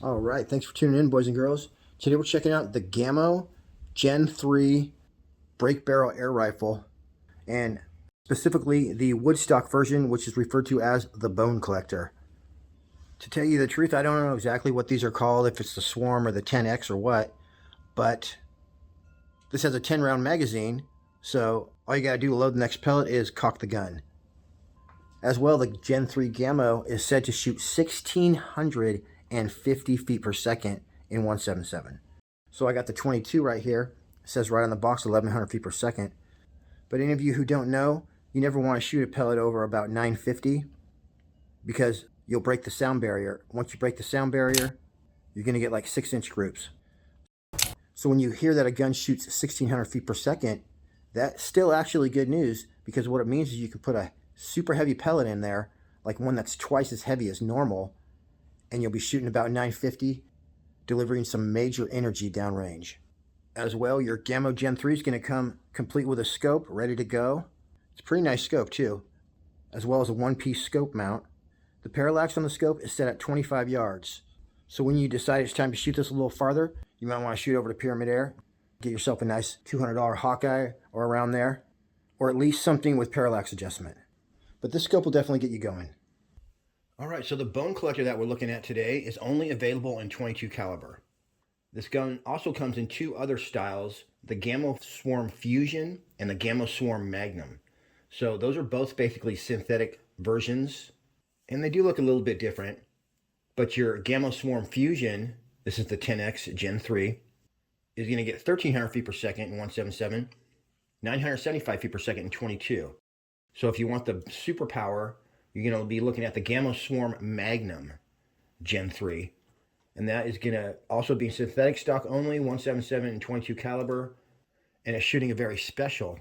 All right, thanks for tuning in, boys and girls. Today we're checking out the GAMO Gen 3 break barrel air rifle, and specifically the woodstock version, which is referred to as the bone collector. To tell you the truth, I don't know exactly what these are called, if it's the Swarm or the 10X or what, but this has a 10-round magazine, so all you gotta do to load the next pellet is cock the gun. As well, the Gen 3 GAMO is said to shoot 1,650 feet per second in 177. So I got the 22 right here. It says right on the box 1,100 feet per second. But any of you who don't know, you never want to shoot a pellet over about 950 because you'll break the sound barrier. Once you break the sound barrier, you're going to get like 6-inch groups. So when you hear that a gun shoots 1,600 feet per second, that's still actually good news, because what it means is you can put a super heavy pellet in there, like one that's twice as heavy as normal, and you'll be shooting about 950, delivering some major energy downrange. As well, your GAMO Gen 3 is going to come complete with a scope ready to go. It's a pretty nice scope too, as well as a one-piece scope mount. The parallax on the scope is set at 25 yards. So when you decide it's time to shoot this a little farther, you might want to shoot over to Pyramyd AIr, get yourself a nice $200 Hawkeye or around there, or at least something with parallax adjustment. But this scope will definitely get you going. All right, so the bone collector that we're looking at today is only available in 22 caliber. This gun also comes in two other styles, the GAMO Swarm Fusion and the GAMO Swarm Magnum. So those are both basically synthetic versions, and they do look a little bit different. But your GAMO Swarm Fusion, this is the 10X Gen 3, is going to get 1,300 feet per second in 177, 975 feet per second in 22. So if you want the superpower, you're going to be looking at the GAMO Swarm Magnum Gen 3. And that is going to also be synthetic stock only, 177 and 22 caliber. And it's shooting a very special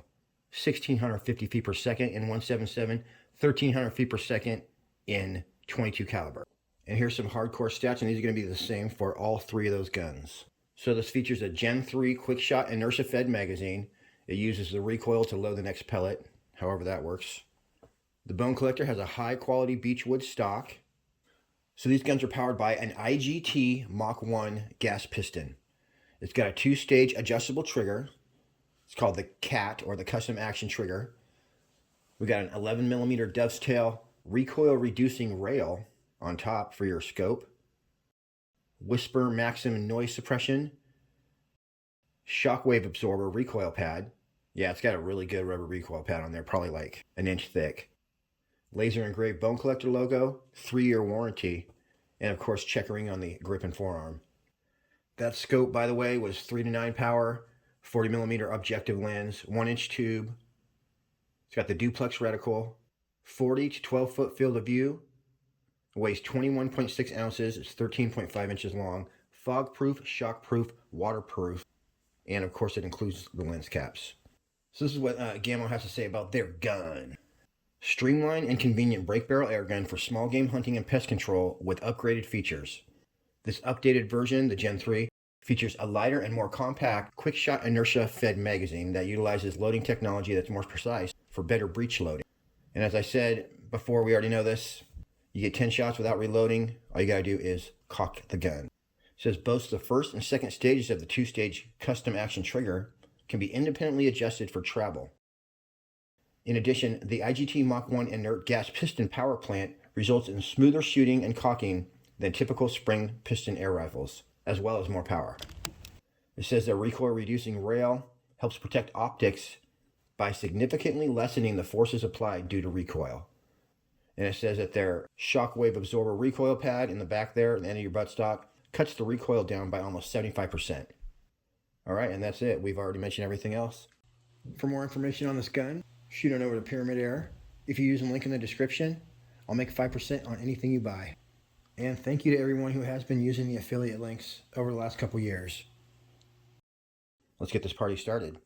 1,650 feet per second in 177, 1,300 feet per second in 22 caliber. And here's some hardcore stats, and these are going to be the same for all three of those guns. So this features a Gen 3 quick shot inertia fed magazine. It uses the recoil to load the next pellet, however that works. The bone collector has a high quality beechwood stock. So these guns are powered by an IGT Mach 1 gas piston. It's got a 2-stage adjustable trigger. It's called the CAT, or the custom action trigger. We got an 11mm dovetail recoil reducing rail on top for your scope. Whisper maximum noise suppression. Shockwave absorber recoil pad. Yeah, it's got a really good rubber recoil pad on there, probably like an inch thick. Laser engraved bone collector logo, 3-year warranty, and of course checkering on the grip and forearm. That scope, by the way, was 3-9 power, 40mm objective lens, 1-inch tube. It's got the duplex reticle, 40 to 12 foot field of view, weighs 21.6 ounces, it's 13.5 inches long, fog proof, shock proof, waterproof, and of course it includes the lens caps. So this is what GAMO has to say about their gun. Streamlined and convenient break barrel air gun for small game hunting and pest control with upgraded features. This updated version, the Gen 3, features a lighter and more compact quick shot inertia fed magazine that utilizes loading technology that's more precise for better breech loading. And as I said before, we already know this, you get 10 shots without reloading. All you gotta do is cock the gun. It says both the first and second stages of the 2-stage custom action trigger can be independently adjusted for travel. In addition, the IGT Mach 1 inert gas piston power plant results in smoother shooting and cocking than typical spring piston air rifles, as well as more power. It says the recoil reducing rail helps protect optics by significantly lessening the forces applied due to recoil. And it says that their shockwave absorber recoil pad in the back there at the end of your buttstock cuts the recoil down by almost 75%. All right, and that's it. We've already mentioned everything else. For more information on this gun, shoot on over to Pyramyd AIr. If you use the link in the description, I'll make 5% on anything you buy. And thank you to everyone who has been using the affiliate links over the last couple years. Let's get this party started.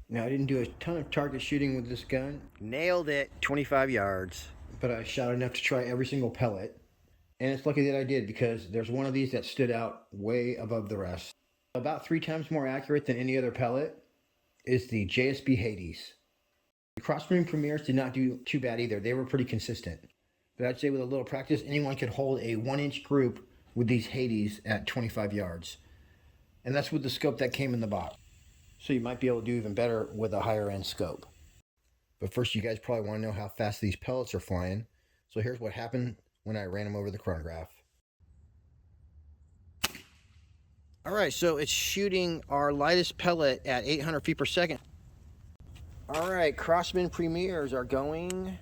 Now, I didn't do a ton of target shooting with this gun. Nailed it, 25 yards. But I shot enough to try every single pellet. And it's lucky that I did, because there's one of these that stood out way above the rest. About 3 times more accurate than any other pellet is the JSB Hades. The crossbreeding premieres did not do too bad either. They were pretty consistent. But I'd say with a little practice, anyone could hold a 1-inch group with these Hades at 25 yards. And that's with the scope that came in the box. So you might be able to do even better with a higher end scope. But first, you guys probably want to know how fast these pellets are flying. So here's what happened when I ran them over the chronograph. All right, so it's shooting our lightest pellet at 800 feet per second. All right, Crosman Premiers are going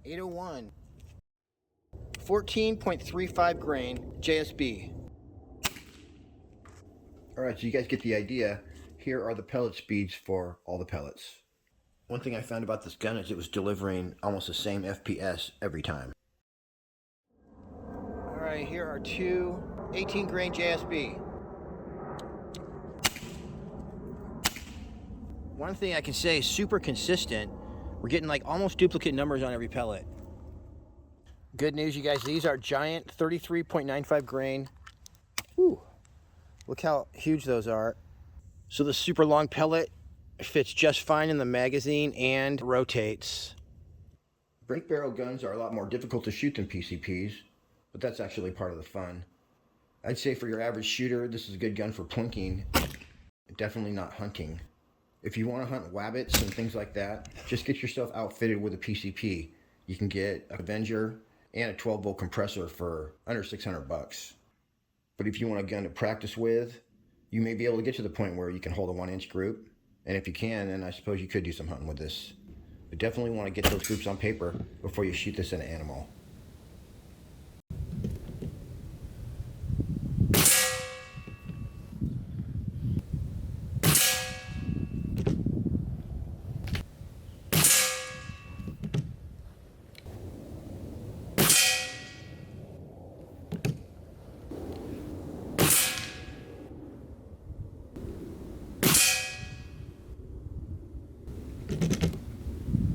801. 14.35 grain JSB. All right, so you guys get the idea. Here are the pellet speeds for all the pellets. One thing I found about this gun is it was delivering almost the same FPS every time. All right, here are two 18 grain JSB. One thing I can say is super consistent. We're getting like almost duplicate numbers on every pellet. Good news, you guys, these are giant 33.95 grain. Whew. Look how huge those are. So the super long pellet fits just fine in the magazine and rotates. Break barrel guns are a lot more difficult to shoot than PCPs, but that's actually part of the fun. I'd say for your average shooter, this is a good gun for plinking, definitely not hunting. If you want to hunt wabbits and things like that, just get yourself outfitted with a PCP. You can get an Avenger and a 12-volt compressor for under 600 bucks. But if you want a gun to practice with, you may be able to get to the point where you can hold a 1-inch group. And if you can, then I suppose you could do some hunting with this. But definitely want to get those groups on paper before you shoot this at an animal.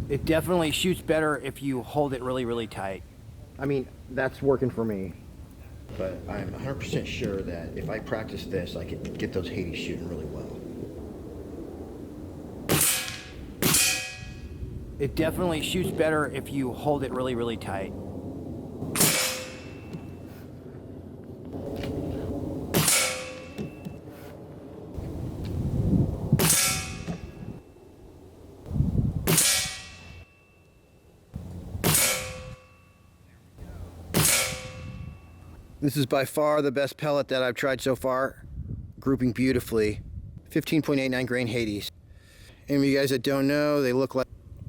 It definitely shoots better if you hold it really, really tight. I mean, that's working for me. But I'm 100% sure that if I practice this, I could get those Hades shooting really well. It definitely shoots better if you hold it really, really tight. This is by far the best pellet that I've tried so far. Grouping beautifully. 15.89 grain Hades. Any of you guys that don't know, they look like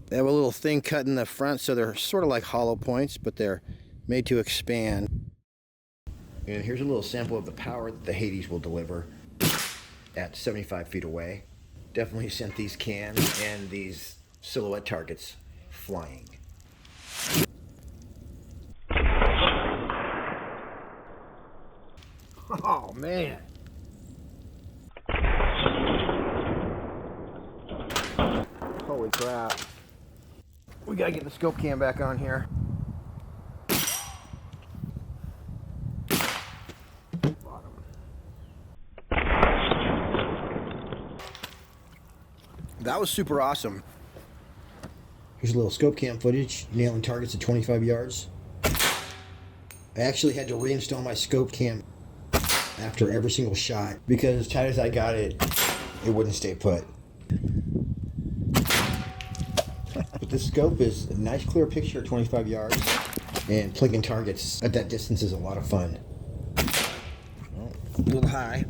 they have a little thing cut in the front, so they're sort of like hollow points, but they're made to expand. And here's a little sample of the power that the Hades will deliver at 75 feet away. Definitely sent these cans and these silhouette targets flying. Oh man. Holy crap. We gotta get the scope cam back on here. That was super awesome. Here's a little scope cam footage, nailing targets at 25 yards. I actually had to reinstall my scope cam after every single shot because as tight as I got it, it wouldn't stay put. But this scope is a nice clear picture at 25 yards, and plinking targets at that distance is a lot of fun. Oh, a little high.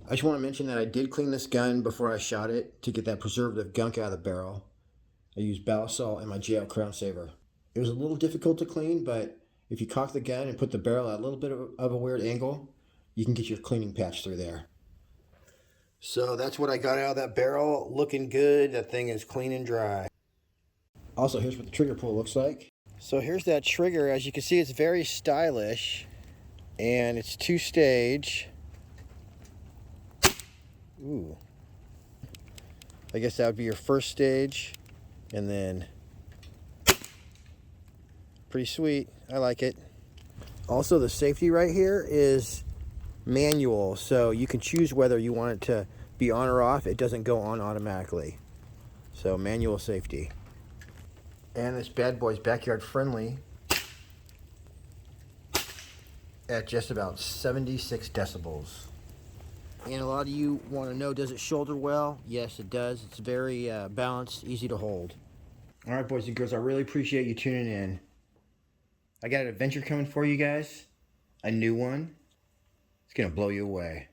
I just want to mention that I did clean this gun before I shot it to get that preservative gunk out of the barrel. I used ballast salt and my GL Crown Saver. It was a little difficult to clean, but if you cock the gun and put the barrel at a little bit of a weird angle, you can get your cleaning patch through there. So that's what I got out of that barrel. Looking good. That thing is clean and dry. Also, here's what the trigger pull looks like. So here's that trigger. As you can see, it's very stylish, and it's two-stage. Ooh. I guess that would be your first stage, and then pretty sweet. I like it. Also, the safety right here is manual, so you can choose whether you want it to be on or off. It doesn't go on automatically. So manual safety. And this bad boy's backyard friendly at just about 76 decibels. And a lot of you want to know, does it shoulder well? Yes, it does. It's very balanced, easy to hold. All right, boys and girls, I really appreciate you tuning in. I got an adventure coming for you guys. A new one. It's going to blow you away.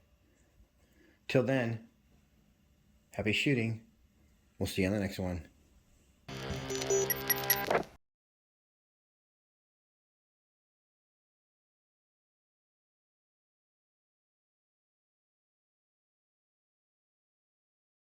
Till then, happy shooting. We'll see you on the next one.